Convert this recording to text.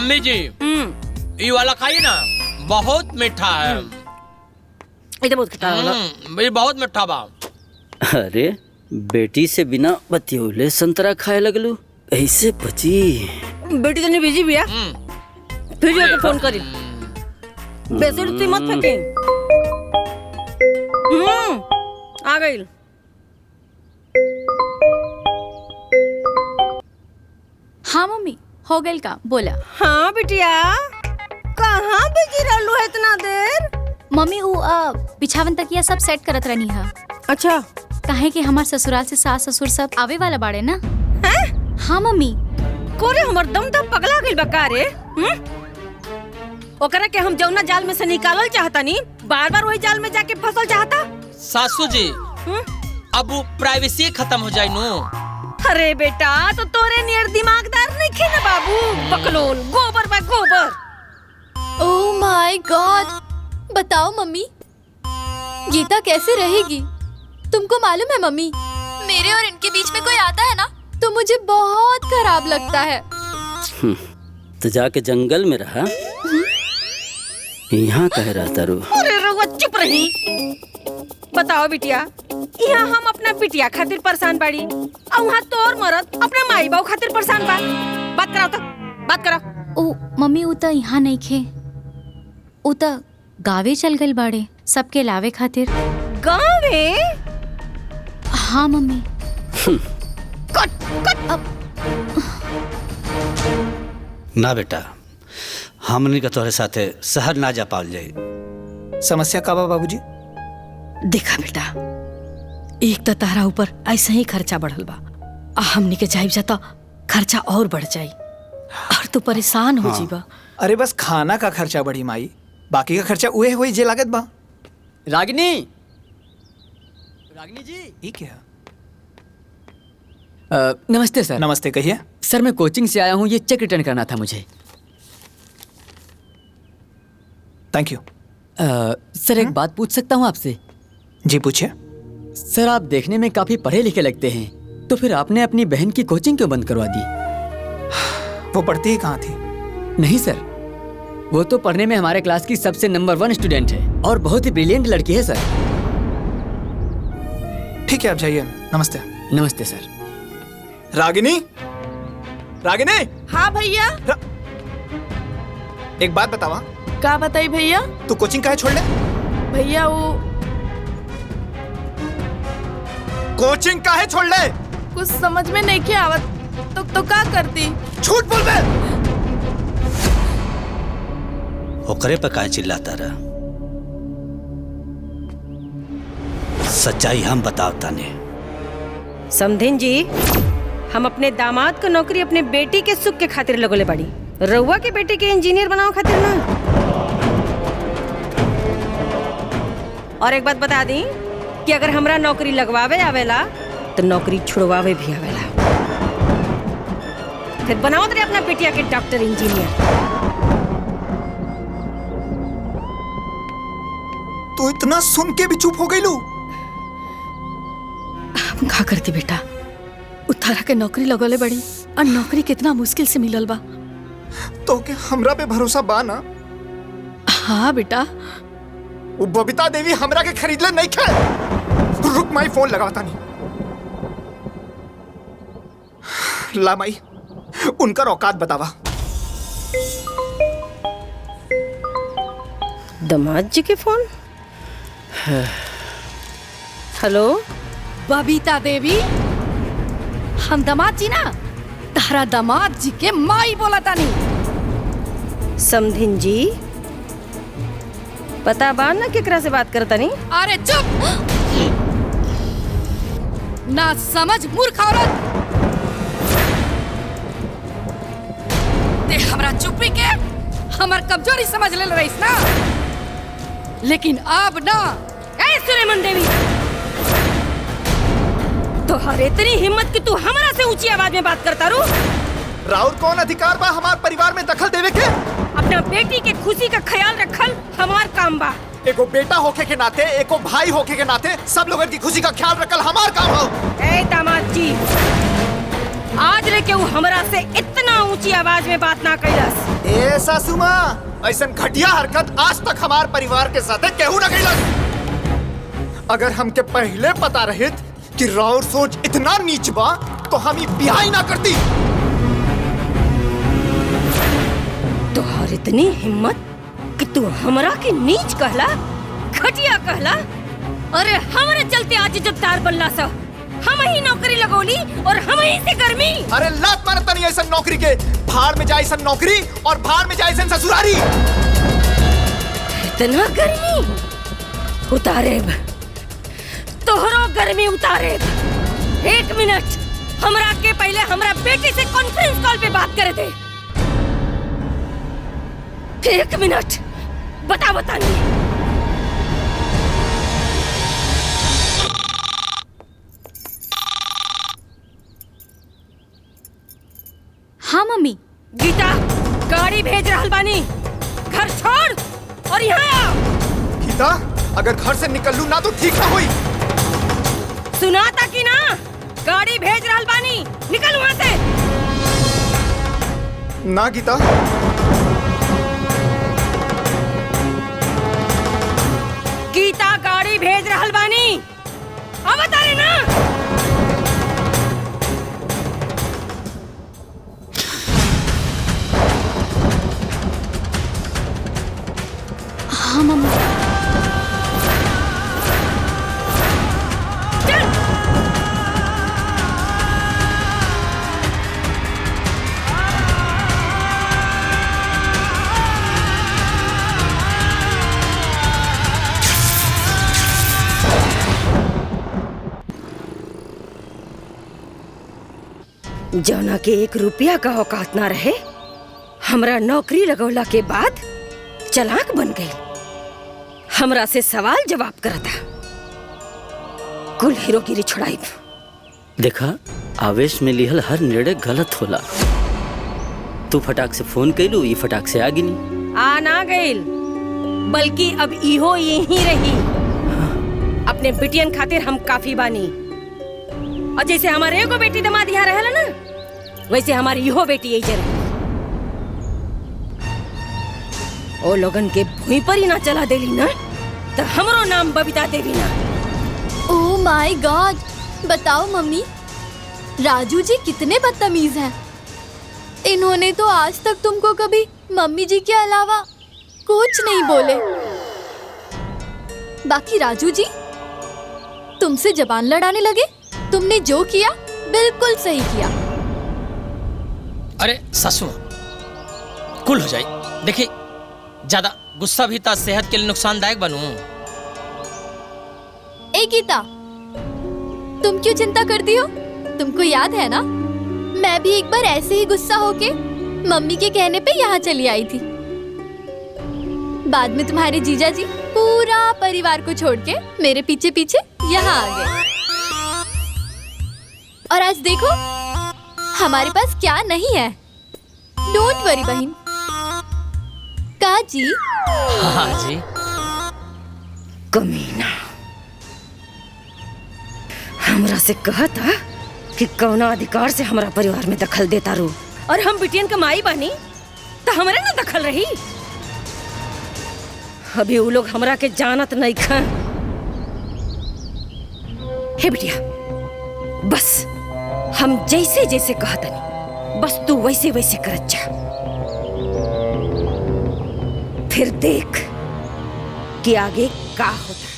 Mummy जी ये वाला खाइए ना, बहुत मीठा है। ये बहुत खट्टा है। ये बहुत मीठा बा। अरे बेटी से बिना बतियोले संतरा खाए लगलू, ऐसे बची। बेटी तो नहीं बिजी भैया, फिर भी फोन करी। बेसुरी मत फेंकी। आ गई। हाँ मम्मी, हो गई का बोला। हाँ बिटिया, कहाँ बिजी रहलू है इतना देर? मम्मी वो बिछावन तकिया सब सेट करत रहनी है। अच्छा। काहे कि हमार ससुराल से सास ससुर सब आवे वाला बाड़े ना। हैं? हाँ मम्मी। कोरे हमर दम तब पगला गइल बा का रे? ओकरा के हम जौना जाल में से निकालल चाहता नी, बार-बार वही जाल में जाके फंसल चाहता। सासू जी अब वो प्राइवेसी खत्म हो जाए नो। अरे बेटा, तो तोरे नियर दिमागदार नहीं खे ना बाबू, बकलोल, गोबर बा गोबर। ओह माय गॉड, बताओ मम्मी गीता कैसे रहेगी? तुमको मालूम है मम्मी, मेरे और इनके बीच में कोई आता है ना तो मुझे बहुत खराब लगता है। तो जाके जंगल में रहा, यहाँ कह रहा तारू। अरे रउआ चुप रही। बताओ बिटिया, यहाँ हम अपना बिटिया खातिर परेशान बाड़ी और वहाँ तोर मरद अपने माई बाबू खातिर परेशान बा। बात कराओ तो, बात कराओ। ओ मम्मी वो तो यहाँ नहीं खे, वो तो गावे चल गए बाड़े सबके लावे खातिर। गावे? हाँ मम्मी। Cut cut. अब ना बेटा, हमनी का तोहरे साथे शहर ना जा पाल जाए। समस्या का बा बाबूजी? देखा बेटा, एक तो तारा ऊपर ऐसे ही खर्चा बढ़ल बा, हमनी के जाइब जाता खर्चा और बढ़ जाई और तू परेशान हो जीबा। अरे बस खाना का खर्चा बढ़ी माई, बाकी का खर्चा उहे होई जे लागत बा। रागिनी, रागिनी जी। ये क्या? नमस्ते सर। नमस्ते, कहिए। सर मैं कोचिंग से आया हूँ, ये चेक रिटर्न करना था मुझे। Thank you. सर एक बात पूछ सकता हूँ आपसे? जी पूछिए। सर आप देखने में काफी पढ़े लिखे लगते हैं, तो फिर आपने अपनी बहन की कोचिंग क्यों बंद करवा दी? वो पढ़ती ही कहाँ थी? नहीं सर, वो तो पढ़ने में हमारे क्लास की सबसे नंबर 1 स्टूडेंट है और बहुत ही ब्रिलियंट लड़की है सर। ठीक है, आप जाइए। नमस्ते। नमस्ते सर। रागिनी, रागिनी। हाँ भैया। एक बात बतावा। का बताई भैया? तू कोचिंग काहे छोड़ ले? भैया वो कोचिंग काहे छोड़ ले? कुछ समझ में नहीं के आवत, तो का करती? झूठ बोल बे। ओकरे पे काहे चिल्लाता रहा? सच्चाई हम बतावता ने। समधिन जी, हम अपने दामाद को नौकरी अपने बेटी के सुख के खातिर लगोले बाड़ी, रउआ के बेटी के इंजीनियर बनाओ खातिर ना। और एक बात बता दी कि अगर हमरा नौकरी लगवावे आवेला तो नौकरी छुड़वावे भी आवेला। फिर बनाओ तेरे अपना बेटिया के डॉक्टर इंजीनियर। तू इतना सुन के भी चुप हो गई लू? हम का करती बेटा, उतारा के नौकरी लगोले बड़ी और नौकरी कितना मुश्किल से मिलल बा। तो के हमरा पे भरोसा बा ना? हाँ बेटा। वो बबीता देवी हमरा के खरीद ले नहीं खे। रुक माई, फोन लगाता नहीं। ला माई, उनका औकात बतावा। दामाद जी के फोन। हेलो बबीता देवी, हम दामाद जी ना, तारा दामाद जी के माई बोला तानी। समधिन जी, पता बा ना केकरा से बात करता नहीं? अरे चुप ना, समझ मूर्ख औरत। ते हमरा चुप्पी के हमर कमजोरी समझ ले रहीस ना, लेकिन अब ना। ए सुलेमान देवी, तोहरे इतनी हिम्मत कि तू हमरा से ऊंची आवाज में बात करता रू? राउर कौन अधिकार बा हमार परिवार में दखल देवे के? अपना बेटी के खुशी का ख्याल रखल हमार काम बा। एको बेटा होके के नाते, एको भाई होके के नाते सब लोगन की खुशी का ख्याल रखल हमार काम हो। ए दामाद जी, आज लेके वो हमरा से इतना ऊंची आवाज में बात ना कैलस। ए सासू माँ, ऐसन घटिया हरकत आज तक हमार परिवार के साथ केहू न कैलस। अगर हमके पहले पता रहित कि राउर सोच इतना नीच बा तो हम ही ब्याह ही ना करती। तोहर इतनी हिम्मत कि तू हमरा के नीच कहला, घटिया कहला। अरे हमरे चलते आज इज्जतदार बनला सा, हम ही नौकरी लगोली और हम ही से गर्मी। अरे लात मारता नहीं ऐसा नौकरी के, भाड़ में जाए ऐसा नौकरी और भाड़ में जाए ऐसा ससुरारी। इतना गर्मी उतारेब, तोहरो गर्मी उतारेब। 1 मिनट हमरा के पहले हमरा बेटी से कॉन्फ्रेंस कॉल पे बात करे थे। 1 मिनट बता नहीं। हाँ मम्मी। गीता, गाड़ी भेज रहल बानी, घर छोड़ और यहाँ आ। गीता, अगर घर से निकलूं ना तो ठीक ना हुई। सुना था कि ना, गाड़ी भेज रहल बानी, निकल वहाँ से। ना गीता, गीता गाड़ी भेज रहल बानी, अब बता रहे ना। हाँ मम्मी। जौना के 1 रुपया का औकात ना रहे, हमरा नौकरी लगौला के बाद चालाक बन गई, हमरा से सवाल जवाब करता। कुल हीरोगिरी छुड़ाई। देखा, आवेश में लिहल हर निर्णय गलत होला। तू फटाक से फोन कैलू, ये फटाक से आ गिनी। आ ना गईल, बल्कि अब इहो यही रही। अपने बिटियन खातिर हम काफी बानी, और जैसे हमारे एगो बेटी दमाद यहाँ रहला ना, वैसे हमारी इहो बेटी यही रही। ओ लोगन के भूमि पर ही ना चला देली ना, तो हमरो नाम बबीता देवी ना। ओह माय गॉड, बताओ मम्मी, राजू जी कितने बदतमीज हैं। इन्होंने तो आज तक तुमको कभी मम्मी जी के अलावा कुछ नहीं बोले। बाकी राजू जी तुमसे जबान लड़ाने लगे। तुमने जो किया बिल्कुल सही किया। अरे सासू, कुल हो जाए। देखिए, ज्यादा गुस्सा भी था सेहत के लिए नुकसानदायक बनू। ए गीता, तुम क्यों चिंता करती हो? तुमको याद है ना, मैं भी एक बार ऐसे ही गुस्सा होके मम्मी के कहने पे यहाँ चली आई थी। बाद में तुम्हारे जीजा जी पूरा परिवार को छोड़ के मेरे पीछे पीछे यहाँ आ गए। और आज देखो हमारे पास क्या नहीं है। डोंट वरी बहन। का जी? हाँ जी। कमीना, हमरा से कहा था कि कौना अधिकार से हमारा परिवार में दखल देता रू, और हम बिटियन का माई बनी तो हमारे ना दखल रही। अभी वो लोग हमरा के जानत नहीं खा। हे बिटिया, बस हम जैसे जैसे कहतनी, बस तू वैसे वैसे करत जा। फिर देख कि आगे का होता।